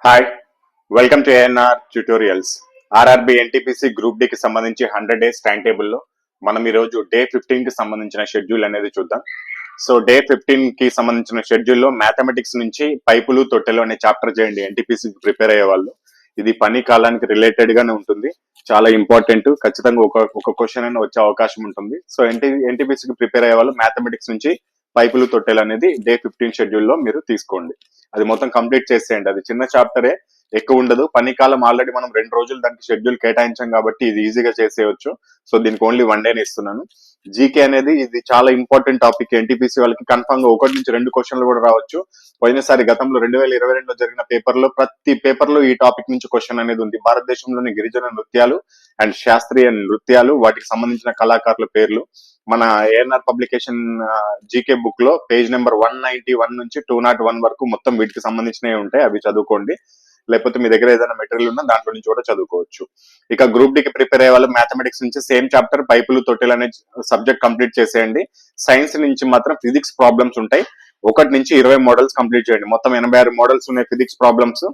Hi, welcome to ANR tutorials. RRB NTPC group D కి సంబంధించి 100 days time టేబుల్లో మనం ఈరోజు డే 15 కి సంబంధించిన షెడ్యూల్ అనేది చూద్దాం. సో డే 15 కి సంబంధించిన షెడ్యూల్లో మ్యాథమెటిక్స్ నుంచి పైపులు తొట్టెలు అనే చాప్టర్ చేయండి ఎన్టీపీసీ ప్రిపేర్ అయ్యే వాళ్ళు. ఇది పని కాలానికి రిలేటెడ్ గానే ఉంటుంది, చాలా ఇంపార్టెంట్. ఖచ్చితంగా ఒక క్వశ్చన్ అయినా వచ్చే అవకాశం ఉంటుంది. సో ఎన్టీపీసీకి ప్రిపేర్ అయ్యే వాళ్ళు మ్యాథమెటిక్స్ నుంచి పైపులు తొట్టెలు అనేది డే 15 షెడ్యూల్లో మీరు తీసుకోండి. అది మొత్తం కంప్లీట్ చేసేయండి. అది చిన్న చాప్టరే, ఎక్కువ ఉండదు. పని కాలం ఆల్రెడీ మనం 2 రోజులు దానికి షెడ్యూల్ కేటాయించాం కాబట్టి ఇది ఈజీగా చేసేయచ్చు. సో దీనికి ఓన్లీ 1 డేని ఇస్తున్నాను. జీకే అనేది ఇది చాలా ఇంపార్టెంట్ టాపిక్. ఎన్టీపీసీ వాళ్ళకి కన్ఫర్మ్ గా 1 నుంచి 2 క్వశ్చన్లు కూడా రావచ్చు. పోయినసారి గతంలో 2022లో జరిగిన పేపర్లో ప్రతి పేపర్ లో ఈ టాపిక్ నుంచి క్వశ్చన్ అనేది ఉంది. భారతదేశంలోని గిరిజన నృత్యాలు అండ్ శాస్త్రీయ నృత్యాలు, వాటికి సంబంధించిన కళాకారుల పేర్లు మన ఏఎన్ఆర్ పబ్లికేషన్ జీకే బుక్ లో పేజ్ నెంబర్ 191 నుంచి 201 వరకు మొత్తం వీటికి సంబంధించినవి ఉంటాయి. అవి చదువుకోండి. లేకపోతే మీ దగ్గర ఏదైనా మెటీరియల్ ఉన్నా దాంట్లో నుంచి కూడా చదువుకోవచ్చు. ఇక గ్రూప్ డి కి ప్రిపేర్ అయ్యే వాళ్ళు మ్యాథమెటిక్స్ నుంచి సేమ్ చాప్టర్ పైపులు తొట్టెలు అనే సబ్జెక్ట్ కంప్లీట్ చేసేయండి. సైన్స్ నుంచి మాత్రం ఫిజిక్స్ ప్రాబ్లమ్స్ ఉంటాయి. 1 నుంచి 20 మోడల్స్ కంప్లీట్ చేయండి. మొత్తం 86 మోడల్స్ ఉన్నాయి ఫిజిక్స్ ప్రాబ్లమ్స్.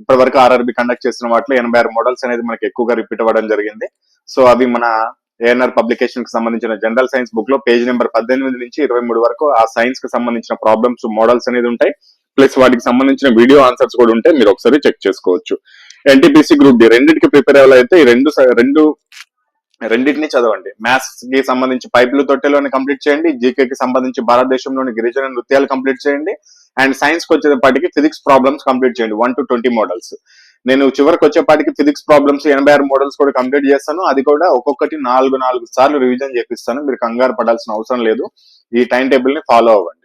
ఇప్పటి వరకు ఆర్ఆర్బి కండక్ట్ చేసిన వాటిలో 86 మోడల్స్ అనేది మనకి ఎక్కువగా రిపీట్ అవ్వడం జరిగింది. సో అవి మన ఏఎన్ఆర్ పబ్లికేషన్ కి సంబంధించిన జనరల్ సైన్స్ బుక్ లో పేజ్ నెంబర్ 18 నుంచి 23 వరకు ఆ సైన్స్ కి సంబంధించిన ప్రాబ్లమ్స్ మోడల్స్ అనేది ఉంటాయి. ప్లస్ వాటికి సంబంధించిన వీడియో ఆన్సర్స్ కూడా ఉంటాయి, మీరు ఒకసారి చెక్ చేసుకోవచ్చు. ఎన్టీపీసీ గ్రూప్ డి రెండింటికి ప్రిపేర్ అవ్వాలైతే ఈ రెండింటిని చదవండి. మ్యాథ్స్ కి సంబంధించి పైపులు తొట్టెలు అని కంప్లీట్ చేయండి. జీకే కి సంబంధించి భారతదేశంలోని గిరిజన నృత్యాలు కంప్లీట్ చేయండి. అండ్ సైన్స్ కి వచ్చేపాటికి ఫిజిక్స్ ప్రాబ్లమ్స్ కంప్లీట్ చేయండి. 1 to 20 మోడల్స్. నేను చివరికి వచ్చేపాటికి ఫిజిక్స్ ప్రాబ్లమ్స్ 86 మోడల్స్ కూడా కంప్లీట్ చేస్తాను. అది కూడా ఒక్కొక్కటి 4 సార్లు రివిజన్ చేపిస్తాను. మీరు కంగారు పడాల్సిన అవసరం లేదు. ఈ టైం టేబుల్ ని ఫాలో అవ్వండి.